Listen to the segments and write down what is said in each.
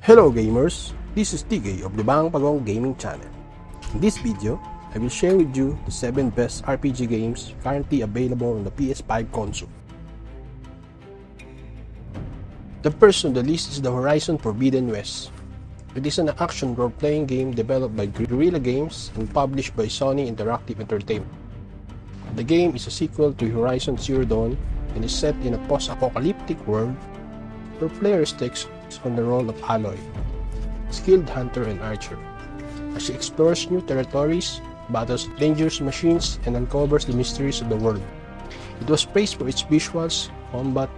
Hello gamers, this is TK of the Bang Pagong Gaming Channel. In this video, I will share with you the 7 best RPG games currently available on the PS5 console. The first on the list is the Horizon Forbidden West. It is an action role-playing game developed by Guerrilla Games and published by Sony Interactive Entertainment. The game is a sequel to Horizon Zero Dawn and is set in a post-apocalyptic world where players take on the role of Aloy, skilled hunter and archer, as she explores new territories, battles dangerous machines, and uncovers the mysteries of the world. It was praised for its visuals, combat,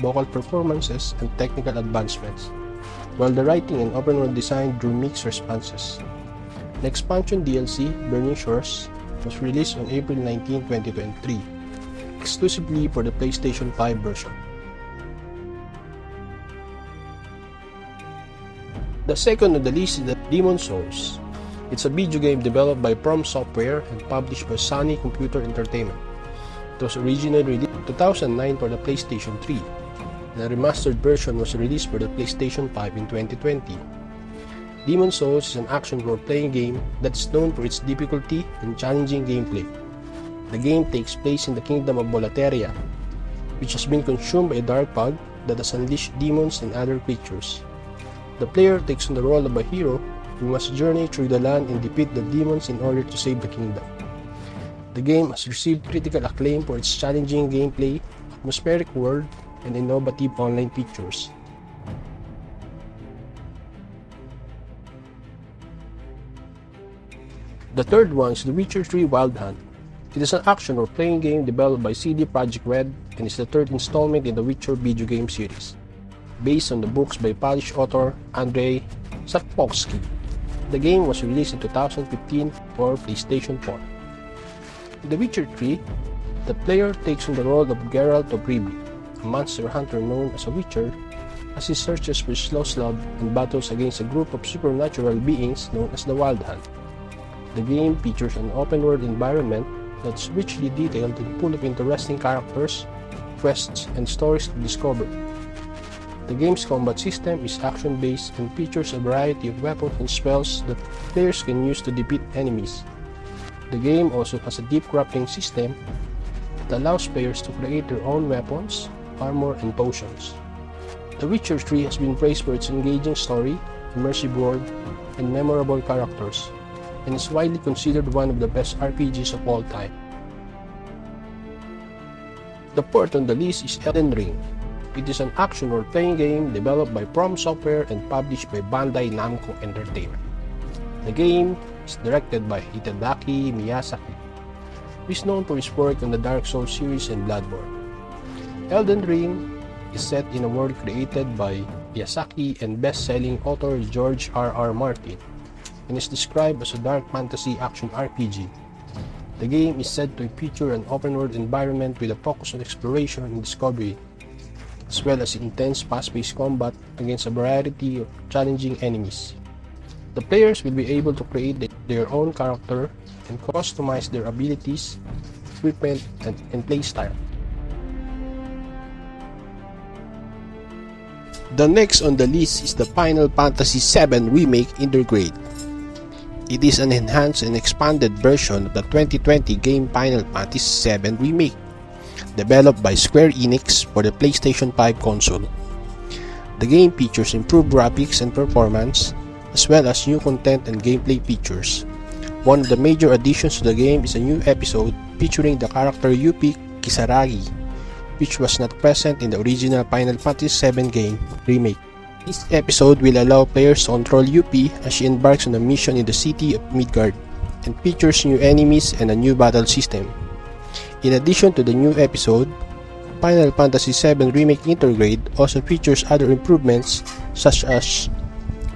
vocal performances, and technical advancements, while the writing and open-world design drew mixed responses. The expansion DLC, Burning Shores, was released on April 19, 2023, exclusively for the PlayStation 5 version. The second on the list is the Demon's Souls. It's a video game developed by From Software and published by Sony Computer Entertainment. It was originally released in 2009 for the PlayStation 3. The remastered version was released for the PlayStation 5 in 2020. Demon's Souls is an action role-playing game that is known for its difficulty and challenging gameplay. The game takes place in the kingdom of Volateria, which has been consumed by a dark fog that has unleashed demons and other creatures. The player takes on the role of a hero who must journey through the land and defeat the demons in order to save the kingdom. The game has received critical acclaim for its challenging gameplay, atmospheric world, and innovative online features. The third one is The Witcher 3 Wild Hunt. It is an action or playing game developed by CD Projekt Red and is the third installment in the Witcher video game series, based on the books by Polish author Andrzej Sapkowski. The game was released in 2015 for PlayStation 4. In The Witcher 3, the player takes on the role of Geralt of Rivia, a monster hunter known as a Witcher, as he searches for his lost love and battles against a group of supernatural beings known as the Wild Hunt. The game features an open-world environment that's richly detailed and full of interesting characters, quests, and stories to discover. The game's combat system is action-based and features a variety of weapons and spells that players can use to defeat enemies. The game also has a deep crafting system that allows players to create their own weapons, armor, and potions. The Witcher 3 has been praised for its engaging story, immersive world, and memorable characters, and is widely considered one of the best RPGs of all time. The fourth on the list is Elden Ring. It is an action role-playing game developed by From Software and published by Bandai Namco Entertainment. The game is directed by Itadaki Miyazaki, who is known for his work on the Dark Souls series and Bloodborne. Elden Ring is set in a world created by Miyazaki and best-selling author George R.R. Martin, and is described as a dark fantasy action RPG. The game is said to feature an open-world environment with a focus on exploration and discovery, as well as intense fast-paced combat against a variety of challenging enemies. The players will be able to create their own character and customize their abilities, equipment, and playstyle. The next on the list is the Final Fantasy VII Remake Intergrade. It is an enhanced and expanded version of the 2020 game Final Fantasy VII Remake, developed by Square Enix for the PlayStation 5 console. The game features improved graphics and performance, as well as new content and gameplay features. One of the major additions to the game is a new episode featuring the character Yuffie Kisaragi, which was not present in the original Final Fantasy VII game remake. This episode will allow players to control Yuffie as she embarks on a mission in the city of Midgard, and features new enemies and a new battle system. In addition to the new episode, Final Fantasy VII Remake Intergrade also features other improvements such as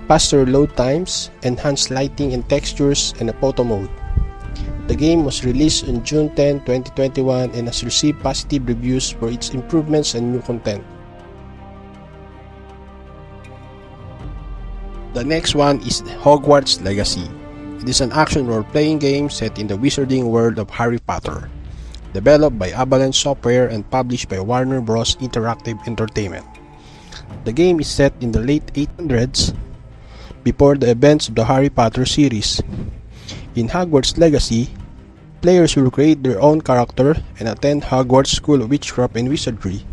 faster load times, enhanced lighting and textures, and a photo mode. The game was released on June 10, 2021 and has received positive reviews for its improvements and new content. The next one is Hogwarts Legacy. It is an action role-playing game set in the wizarding world of Harry Potter, developed by Avalanche Software and published by Warner Bros. Interactive Entertainment. The game is set in the late 800s before the events of the Harry Potter series. In Hogwarts Legacy, players will create their own character and attend Hogwarts School of Witchcraft and Wizardry,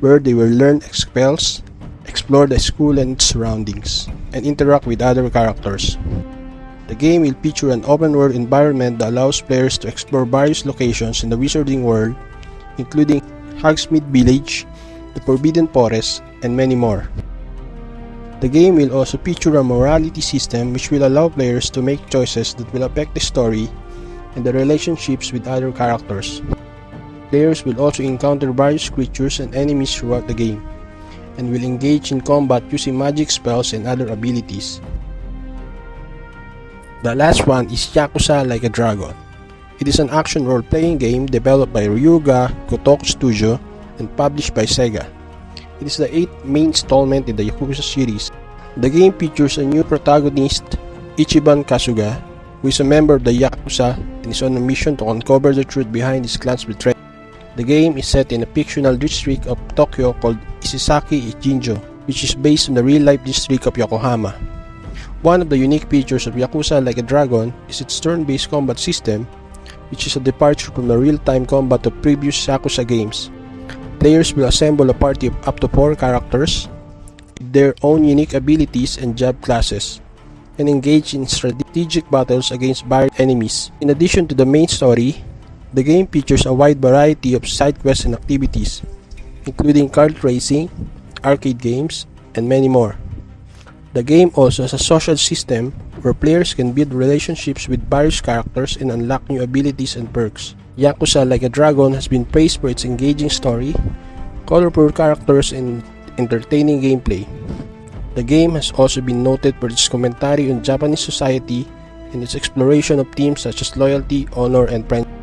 where they will learn spells, explore the school and its surroundings, and interact with other characters. The game will feature an open-world environment that allows players to explore various locations in the Wizarding world, including Hogsmeade Village, the Forbidden Forest, and many more. The game will also feature a morality system which will allow players to make choices that will affect the story and the relationships with other characters. Players will also encounter various creatures and enemies throughout the game, and will engage in combat using magic spells and other abilities. The last one is Yakuza Like a Dragon. It is an action role-playing game developed by Ryuga Gotoku Studio and published by Sega. It is the 8th main installment in the Yakuza series. The game features a new protagonist, Ichiban Kasuga, who is a member of the Yakuza and is on a mission to uncover the truth behind his clan's betrayal. The game is set in a fictional district of Tokyo called Isesaki Jinjo, which is based on the real-life district of Yokohama. One of the unique features of Yakuza Like a Dragon is its turn-based combat system, which is a departure from the real-time combat of previous Yakuza games. Players will assemble a party of up to 4 characters with their own unique abilities and job classes, and engage in strategic battles against various enemies. In addition to the main story, the game features a wide variety of side quests and activities, including kart racing, arcade games, and many more. The game also has a social system where players can build relationships with various characters and unlock new abilities and perks. Yakuza Like a Dragon has been praised for its engaging story, colorful characters, and entertaining gameplay. The game has also been noted for its commentary on Japanese society and its exploration of themes such as loyalty, honor, and friendship.